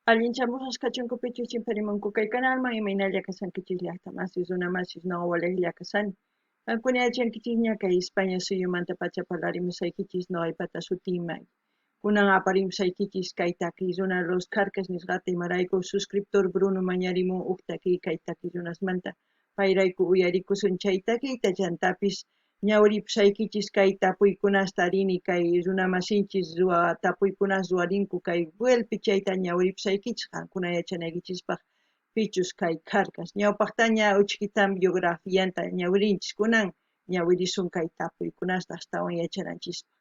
Allinchamusas kachunkupichu chimparimunku kay kanalman imaynalla kasankichis llaqtamasis runamasis noqawalej llakasani. Kankuna yachankichikña kay España suyumanta pacha parlarimusaykichis noqaypata sutimay. Kunan aparimusaykichis kay takiy runa Los Carcas nisqata imarayku suscriptor Bruno mañarimun huk takiy kay takiy runasmanta payrayku uyarikusun chay takiyta chantapis ñawripusaykichis kay tapuykunasta rini kay runamasinchis tapuykunas ruwarinku kay vuelpi chayta ñawripusaykichis qankuna yachanaykichispaq pichus kay Carcas ñawpaqtaña uchkitam biografianta ñawrinchis kunan ñawirisun kay tapuykunasta astawan yachananchispaq.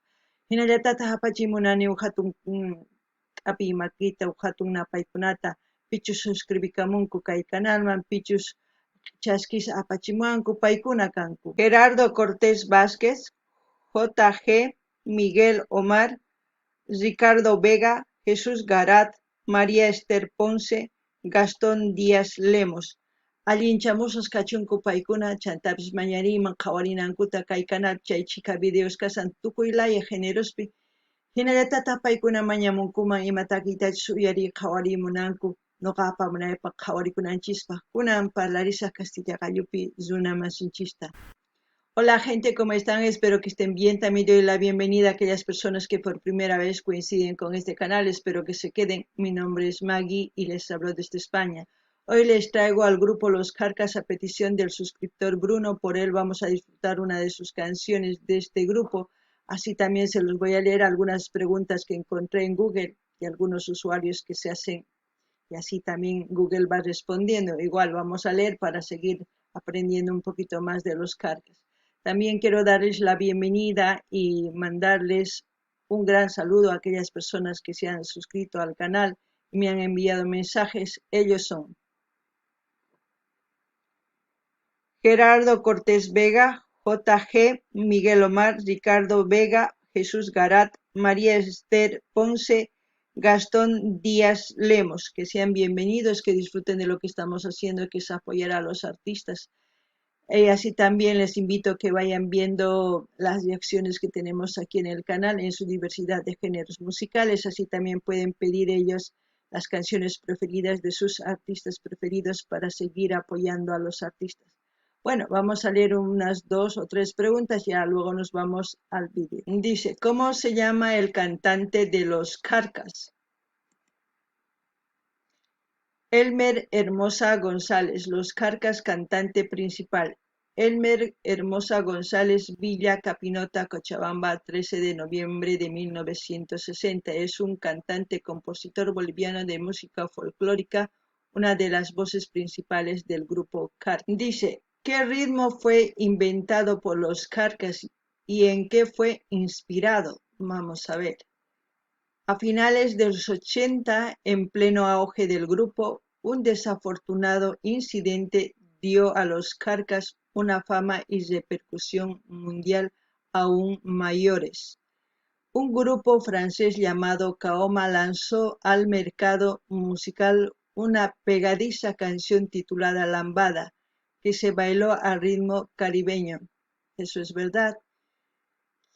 Hinallatata hapachimunani hatun k'api makita hatun napaykunata pichus suscribikamunku kay canalman pichus chaskisa apachimuanku paykuna kanku Gerardo Cortés Vázquez, JG, Miguel Omar, Ricardo Vega, Jesús Garat, María Esther Ponce, Gastón Díaz Lemos. Allinchamusas kachunku paykuna chantapis mañariyman qhawarinankuta kay canal chay chika videos kasan tukuylaya generospi hinallatata paykuna mañamunkuman ima takiytachis uyariy qhawarimunanku noqapa munaypaq qhawarikunanchispa kunan parlarisaq Castilla gallupi runamasinchista. Hola gente, ¿cómo están? Espero que estén bien. También doy la bienvenida a aquellas personas que por primera vez coinciden con este canal. Espero que se queden. Mi nombre es Maggie y les hablo desde España. Hoy les traigo al grupo Los Carcas a petición del suscriptor Bruno. Por él vamos a disfrutar una de sus canciones de este grupo. Así también se los voy a leer algunas preguntas que encontré en Google y algunos usuarios que se hacen. Y así también Google va respondiendo. Igual vamos a leer para seguir aprendiendo un poquito más de Los Carcas. También quiero darles la bienvenida y mandarles un gran saludo a aquellas personas que se han suscrito al canal y me han enviado mensajes. Ellos son Gerardo Cortés Vega, JG, Miguel Omar, Ricardo Vega, Jesús Garat, María Esther Ponce, Gastón Díaz Lemos. Que sean bienvenidos, que disfruten de lo que estamos haciendo, que es apoyar a los artistas. Así también les invito a que vayan viendo las reacciones que tenemos aquí en el canal en su diversidad de géneros musicales. Así también pueden pedir ellos las canciones preferidas de sus artistas preferidos para seguir apoyando a los artistas. Bueno, vamos a leer unas 2 o 3 preguntas, ya luego nos vamos al vídeo. Dice, ¿cómo se llama el cantante de Los Carcas? Elmer Hermosa González, Los Carcas, cantante principal. Elmer Hermosa González Villa, Capinota, Cochabamba, 13 de noviembre de 1960. Es un cantante, compositor boliviano de música folclórica, una de las voces principales del grupo Carcas. Dice, ¿qué ritmo fue inventado por Los Carcas y en qué fue inspirado? Vamos a ver. A finales de los 80, en pleno auge del grupo, un desafortunado incidente dio a Los Carcas una fama y repercusión mundial aún mayores. Un grupo francés llamado Kaoma lanzó al mercado musical una pegadiza canción titulada Lambada, que se bailó al ritmo caribeño. Eso es verdad.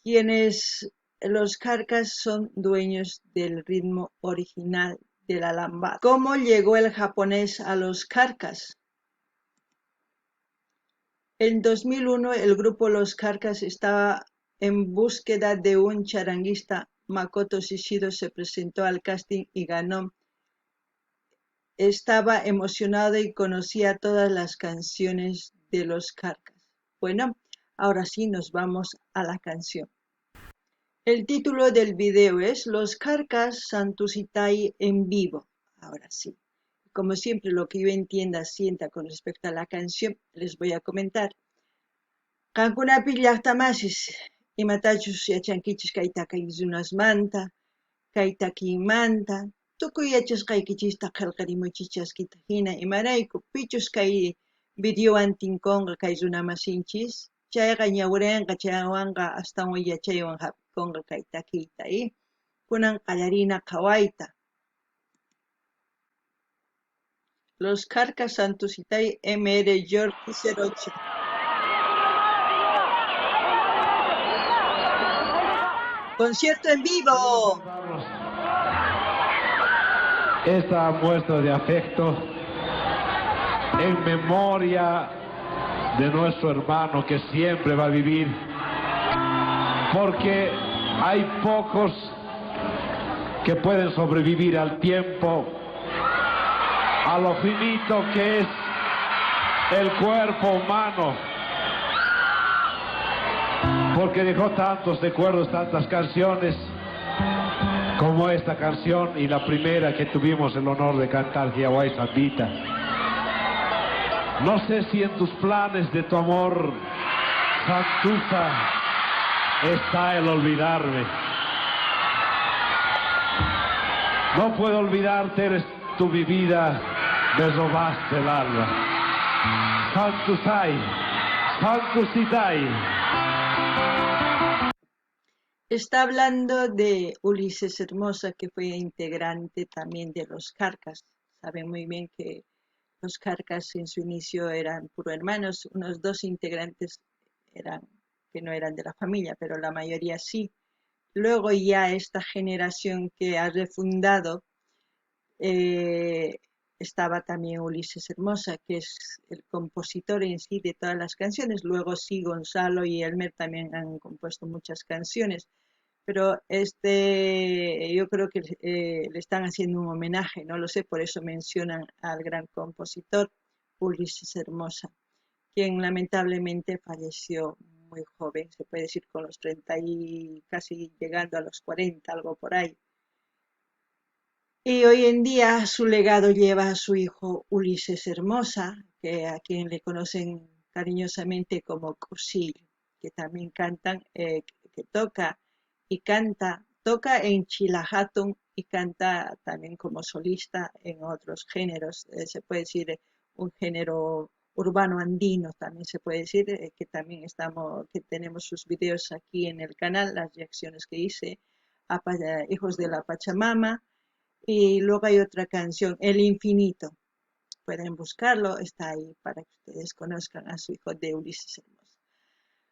Quienes Los Carcas son dueños del ritmo original de la lambada. ¿Cómo llegó el japonés a Los Carcas? En 2001 el grupo Los Carcas estaba en búsqueda de un charanguista. Makoto Shishido se presentó al casting y ganó. Estaba emocionado y conocía todas las canciones de Los Carcas. Bueno, ahora sí nos vamos a la canción. El título del video es Los Carcas Santusitai en vivo. Ahora sí, como siempre lo que yo entienda, sienta con respecto a la canción, les voy a comentar. Kankunapi llaqtamasis, imatachus yachankichis kay takiykunasmanta, kay takiymanta, tukuy yachasqaykichista qillqarimuchis chaskita hina imarayku pichus kay videowan tinkunqa kay runamasinchis, chayqa ñawrinqa chaywanqa astawan yachaywan hapikunqa kay takiyta kunan qallarina qhawayta. Los Carcas Santusitai MR York 08. Concierto en vivo. esta muestra de afecto en memoria de nuestro hermano que siempre va a vivir, porque hay pocos que pueden sobrevivir al tiempo, a lo finito que es el cuerpo humano, porque dejó tantos recuerdos, tantas canciones, como esta canción y la primera que tuvimos el honor de cantar, Hiawai Zambita. No sé si en tus planes de tu amor, Santuza, está el olvidarme. No puedo olvidarte, eres tú mi vida, me robaste el alma. Santuzai, Santuzitai. Está hablando de Ulises Hermosa, que fue integrante también de los Carcas. Saben muy bien que los Carcas en su inicio eran puro hermanos, unos 2 integrantes eran que no eran de la familia, pero la mayoría sí. Luego ya esta generación que ha refundado, estaba también Ulises Hermosa, que es el compositor en sí de todas las canciones. Luego sí, Gonzalo y Elmer también han compuesto muchas canciones, pero yo creo que le están haciendo un homenaje, no lo sé, por eso mencionan al gran compositor Ulises Hermosa, quien lamentablemente falleció muy joven, se puede decir con los 30 y casi llegando a los 40, algo por ahí. Y hoy en día su legado lleva a su hijo Ulises Hermosa, a quien le conocen cariñosamente como Cursillo, que también que toca y canta, toca en Chilahatun y canta también como solista en otros géneros, se puede decir un género urbano andino, también se puede decir, que tenemos sus videos aquí en el canal, las reacciones que hice a Hijos de la Pachamama. Y luego hay otra canción, El Infinito. Pueden buscarlo, está ahí para que ustedes conozcan a su hijo de Ulises Hermoso.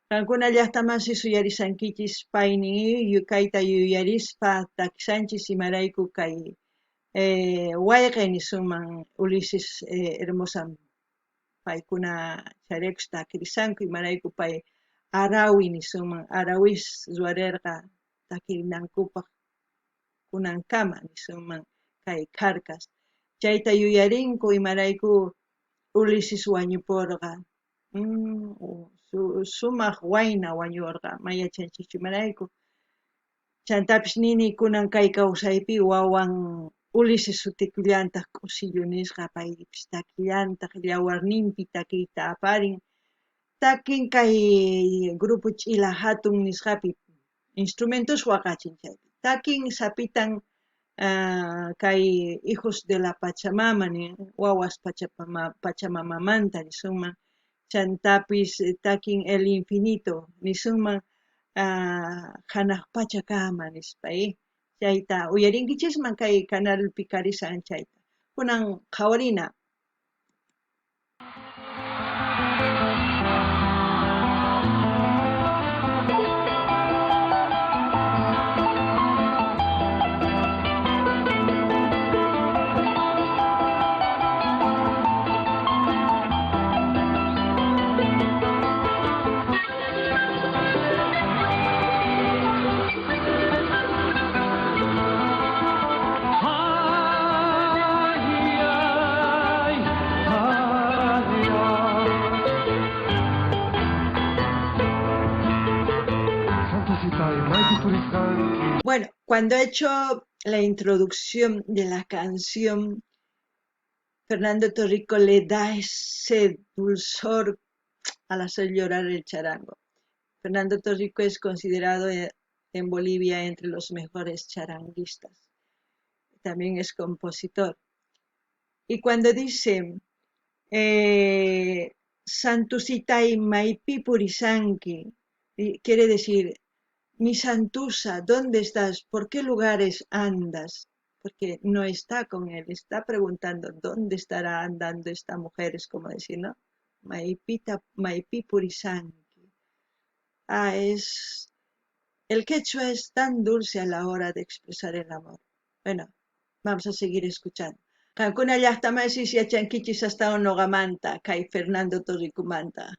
Kankuna llaqtamasi suyarisankichis paynin yukayta yuyarispa takisanchis imarayku kay wayqi nisuman Ulises Hermosa paykuna charikuspa takirisanku imarayku pay Arawi nisuman Arawis ruwarerqa takirinankupaq kunankama nisuman kay Carcas. Chayta yuyarinku imarayku Ulises wañupurqa. Sumaq wayna wañurqa mayachanchichu imarayku. Chantapis nini kunan kay kawsaypi wawan Ulises sutikullantaq Cursillo nisqa, paypis takillantaq yawarninpi takiyta aparin. Takin kay grupo Ch'ila Hatun nisqapi instrumentos waqachin chaypi. Takin sapitan kay Hijos de la Pachamama wawas Pachamamamanta nisunman, chantapis takin El Infinito nisunman hanaq pachakama nispa chayta uyarinkichikman kay canalpi karisan chayta kunan qhawarina. Bueno, cuando he hecho la introducción de la canción, Fernando Torrico le da ese dulzor al hacer llorar el charango. Fernando Torrico es considerado en Bolivia entre los mejores charanguistas. También es compositor. Y cuando dice Santusitai Maipi Purisanki, quiere decir, mi Santusa, ¿dónde estás? ¿Por qué lugares andas? Porque no está con él, está preguntando dónde estará andando esta mujer, es como decir, ¿no? Maipi Purisanki. El quechua es tan dulce a la hora de expresar el amor. Bueno, Vamos a seguir escuchando. Kankuna llaqtamasis yachankichis hasta nogamanta, kay Fernando Torricumanta.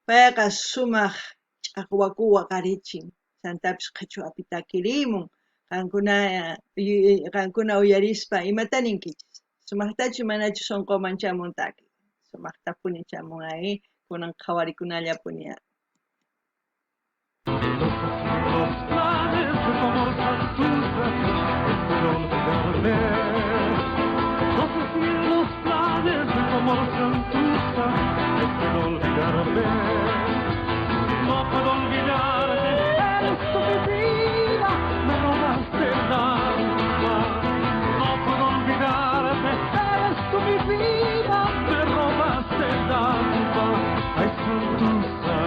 Payqa sumaq ch'aqwakuwa qarichin, Santapis qhichwapi takirimun. Qankuna uyarispa imata ninkichis. Sumaqtachu manachu sunquman chamun taki. Sumaqtapuni chamun kunan qhawarikunallapuni. Los planes de tu amor Santuza, espero olvidarme. No sé si en los planes de tu amor Santuza, espero olvidarme. No puedo olvidarte, eres tú mi vida, me robaste el alma. No puedo olvidarte, eres tú mi vida, me robaste el alma. Ay, Santuza,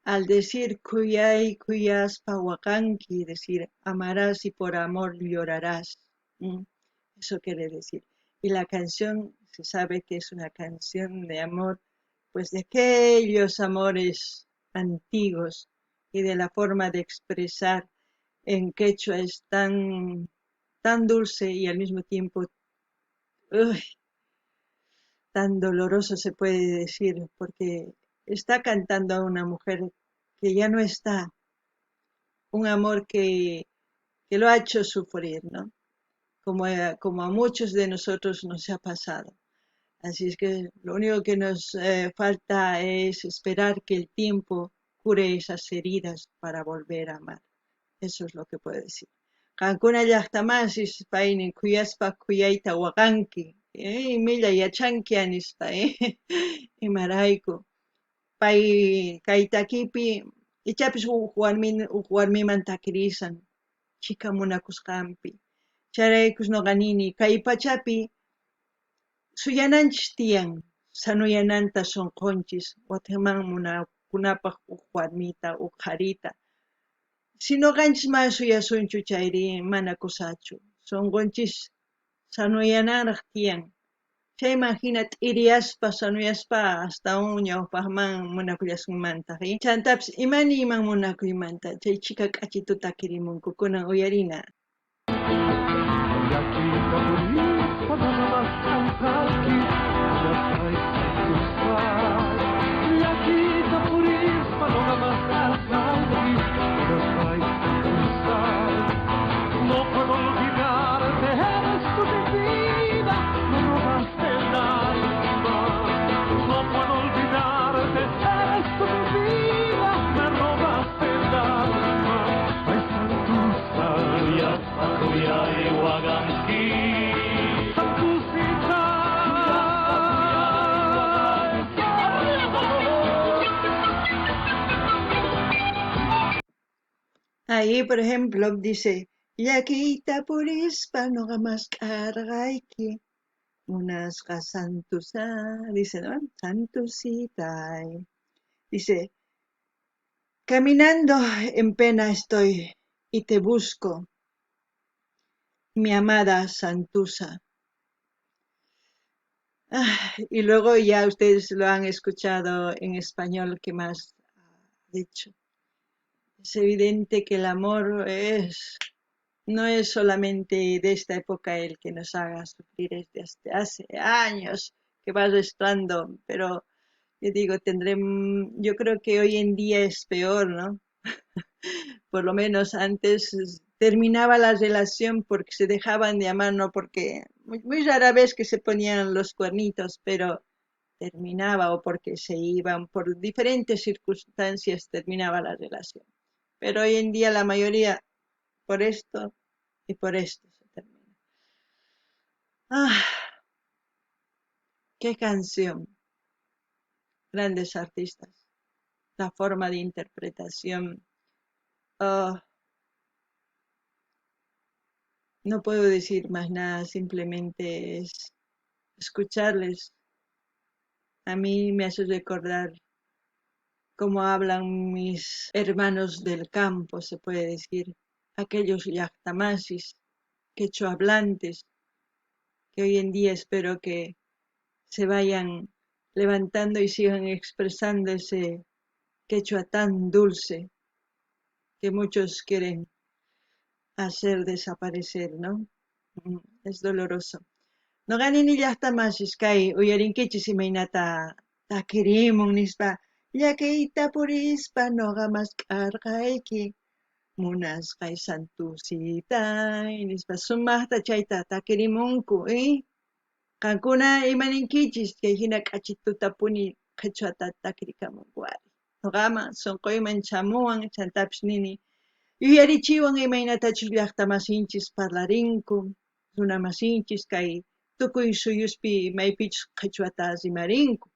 Al decir kuyay, kuyaspa wakanki, decir amarás y por amor llorarás. Eso quiere decir. Y la canción se sabe que es una canción de amor, pues de aquellos amores antiguos y de la forma de expresar en quechua es tan dulce y al mismo tiempo tan doloroso se puede decir, porque está cantando a una mujer que ya no está, un amor que lo ha hecho sufrir, ¿no? Como a muchos de nosotros nos ha pasado. Así es que lo único que nos falta es esperar que el tiempo cure esas heridas para volver a amar. Eso es lo que puedo decir. Qankuna llaqtamasis paynin kuyaspa kuyayta waqanki. Milla yachanki anispa, imarayku. Pay kay takipi ichapis huk warmiman takirisan chika munakusqanpi. Charaykus noqa nini kay pachapi suyananchis tiyan sanuyananta sunqunchis wataman munakunapaq huk warmita huk qarita. Si noqanchis mana suyasunchu chayri mana kusachu. Sunqunchis sanuyananraq tiyan. Chayman hina t'iriyaspa sanuyaspa hasta ñawpaqman munakullasqanmanta. Chantapis imaniman munakuymanta chay chika k'achituta takirimunku kunan uyarina. No puedo olvidarte, eres tú mi vida, me robaste el alma. No puedo olvidarte, eres tú mi vida, me robaste el alma. Ay, Santuza, Kuyay, Waganki, Santucita. Ahí, por ejemplo, dice, Yaquita purispa noqamas k'arqayki, munasqa santusa, dice, ¿no? Santusita. Dice, caminando en pena estoy y te busco, mi amada Santusa. Y luego ya ustedes lo han escuchado en español, ¿qué más ha dicho? Es evidente que el amor no es solamente de esta época el que nos haga sufrir, es desde hace años que va restando, pero yo digo, yo creo que hoy en día es peor, ¿no? Por lo menos antes terminaba la relación porque se dejaban de amar, no porque muy rara vez que se ponían los cuernitos, pero terminaba o porque se iban, por diferentes circunstancias terminaba la relación. Pero hoy en día la mayoría por esto y por esto se termina. ¡Qué canción! Grandes artistas. La forma de interpretación. No puedo decir más nada, simplemente es escucharles. A mí me hace recordar cómo hablan mis hermanos del campo, se puede decir, aquellos llaqtamasis, quechua hablantes, que hoy en día espero que se vayan levantando y sigan expresando ese quechua tan dulce que muchos quieren hacer desaparecer, ¿no? Es doloroso. No ganin llaqta masishkay uyarinkichis imaynata takirimun nispa llakiyta purispa noqa maskarqayki munasqay santusitay nispa sumaqta chayta takirimunku qankuna imaninkichis kay hina k'achit tutapuni qhichwata takirikamunkuwari noqama sunquyman chamuwan chantapis nini yuyarichiwan imaynatachus llaqta masinchis parlarinku runa masinchis kay tukuy suyuspi maypichus qhichwata rimarinku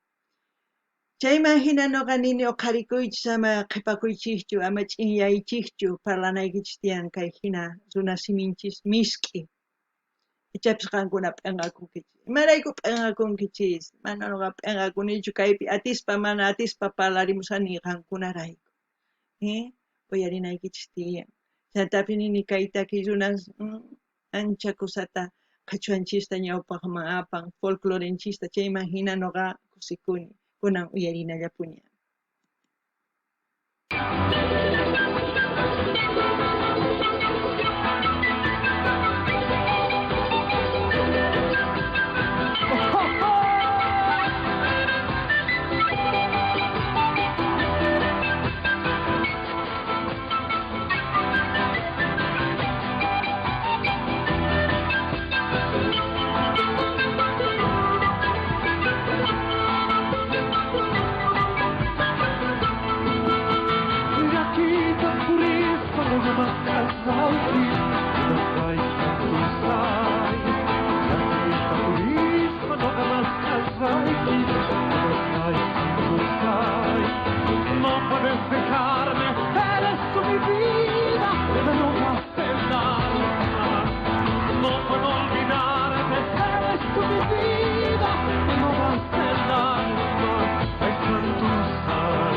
chayman hina noqa nini uqharikuychis ama qhipakuychikchu ama ch'inyanchikchu parlanaykichis tiyan kay hina runa siminchis misk'i ichapis qankuna p'inqakunkichis imarayku p'inqakunkichis mana noqa p'inqakunichu kaypi atispa mana atispa parlarimusani qankunarayku uyarinaykichis tiyan chantapis nini kay takiy runas ancha kusata qhichwanchista ñawpaqman apan folclorenchista chayman hina noqa kusikuni kunan uyarinallapuña No puedes dejarme, eres tú mi vida, me lo vas a no puedo olvidarte, eres tú mi vida, me lo vas a hay tantos años,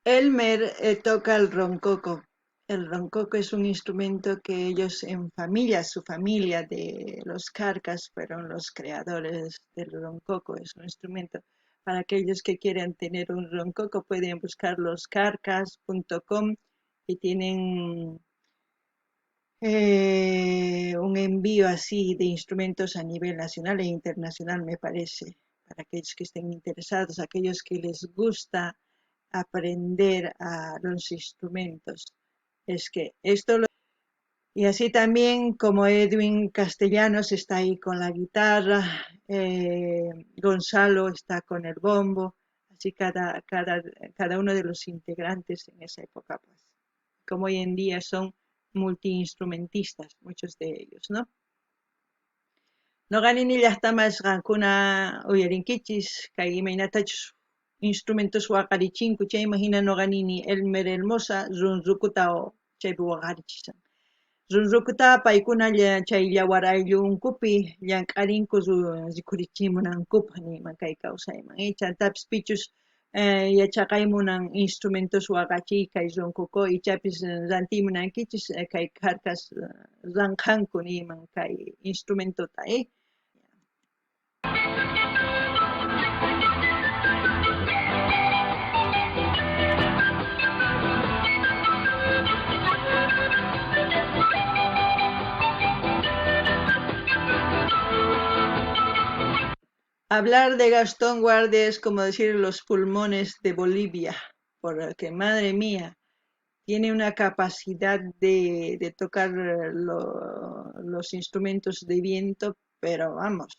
Elmer toca el roncoco. El roncoco es un instrumento que ellos en familia, su familia de los Carcas fueron los creadores del roncoco. Es un instrumento para aquellos que quieran tener un roncoco, pueden buscar loscarcas.com y tienen un envío así de instrumentos a nivel nacional e internacional, me parece, para aquellos que estén interesados, aquellos que les gusta aprender a los instrumentos. Es que esto lo... Y así también como Edwin Castellanos está ahí con la guitarra, Gonzalo está con el bombo, así cada uno de los integrantes en esa época, pues, como hoy en día son multiinstrumentistas, muchos de ellos, ¿no? No ganin llaqtamas qankuna uyarinkichis kay imaynatachus instrumentos waqarichinku chayman hina noqanini Elmer Hermosa runrukuta chaypi waqarichishan runrukuta paykuna chay llawar ayllu unkupi llank'arinku rikhurichimunankupaq niman kay kawsayman chantapis pichus yachaqaymunan instrumentos waqachiy kay runkuku ichapis rantimunankichis kay Carcas ranqanku niman kay instrumentota Hablar de Gastón Guardia es como decir los pulmones de Bolivia, porque madre mía, tiene una capacidad de tocar los instrumentos de viento, pero vamos.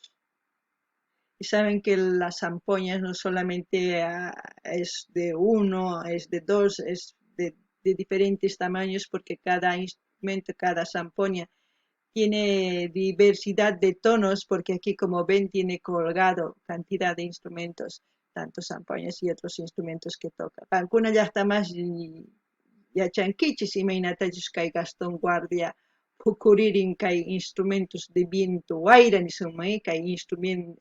Y saben que las zampoñas no solamente es de uno, es de dos, es de diferentes tamaños, porque cada instrumento, cada zampoña tiene diversidad de tonos, porque aquí, como ven, tiene colgado cantidad de instrumentos, tanto zampoñas y otros instrumentos que toca. Qankuna llaqtamas yachankichis imaynatachus kay Gastón Guardia hukuririn kay instrumentos de viento wayra nisunman kay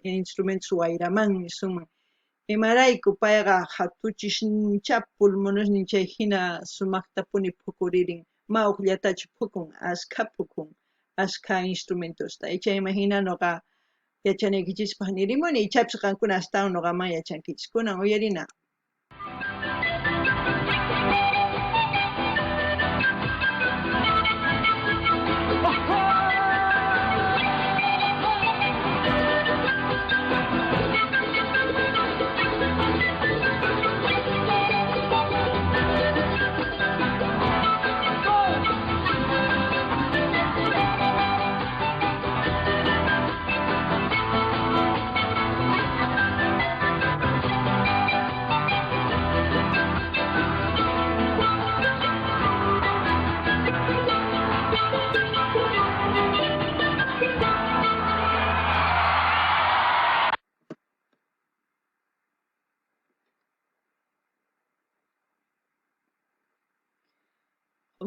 instrumentos wayraman nisunman Imarayku payqa hatuchishincha pulmonesnincha hina sumaqtapuni phukuririn mawqllatachu phukun ashka instrumentosta chayman hina nuqa yachanikichispaq nirimuni ichapish qankuna astawan nuqaman yachankichis kunan uyarina.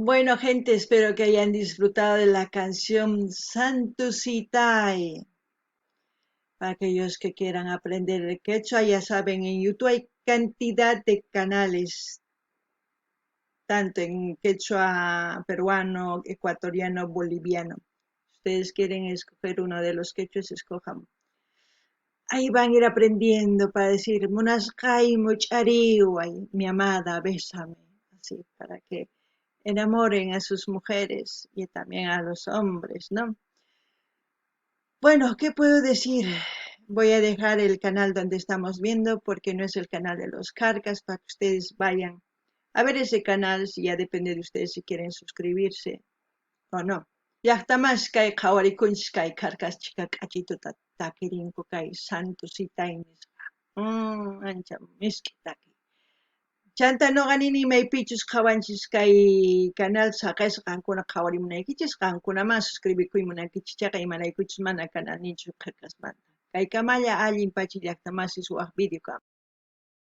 Bueno, gente, espero que hayan disfrutado de la canción Santusitay. Para aquellos que quieran aprender el quechua, ya saben, en YouTube hay cantidad de canales, tanto en quechua peruano, ecuatoriano, boliviano. Si ustedes quieren escoger uno de los quechuas, escojan. Ahí van a ir aprendiendo para decir, Munasqay muchariway, mi amada, bésame, así, para que enamoren a sus mujeres y también a los hombres, ¿no? Bueno, ¿qué puedo decir? Voy a dejar el canal donde estamos viendo porque no es el canal de los Carcas para que ustedes vayan a ver ese canal, si ya depende de ustedes si quieren suscribirse o no. Llaqtamashkay qhawarikuchkay Carcaschika k'achituta takirinku kay Santusitay nisqa. Ancha misk'i taki. Chanta nuqa nini maypichus qhawanchis kay canal saqesqa qankuna qhawarimunaykichis qankunaman suscribikuymunaykichis chayqa imaraykuchus mana canal ninchu Carcasmanta. Kaykamalla allin pacha llaqtamasish waq video kama.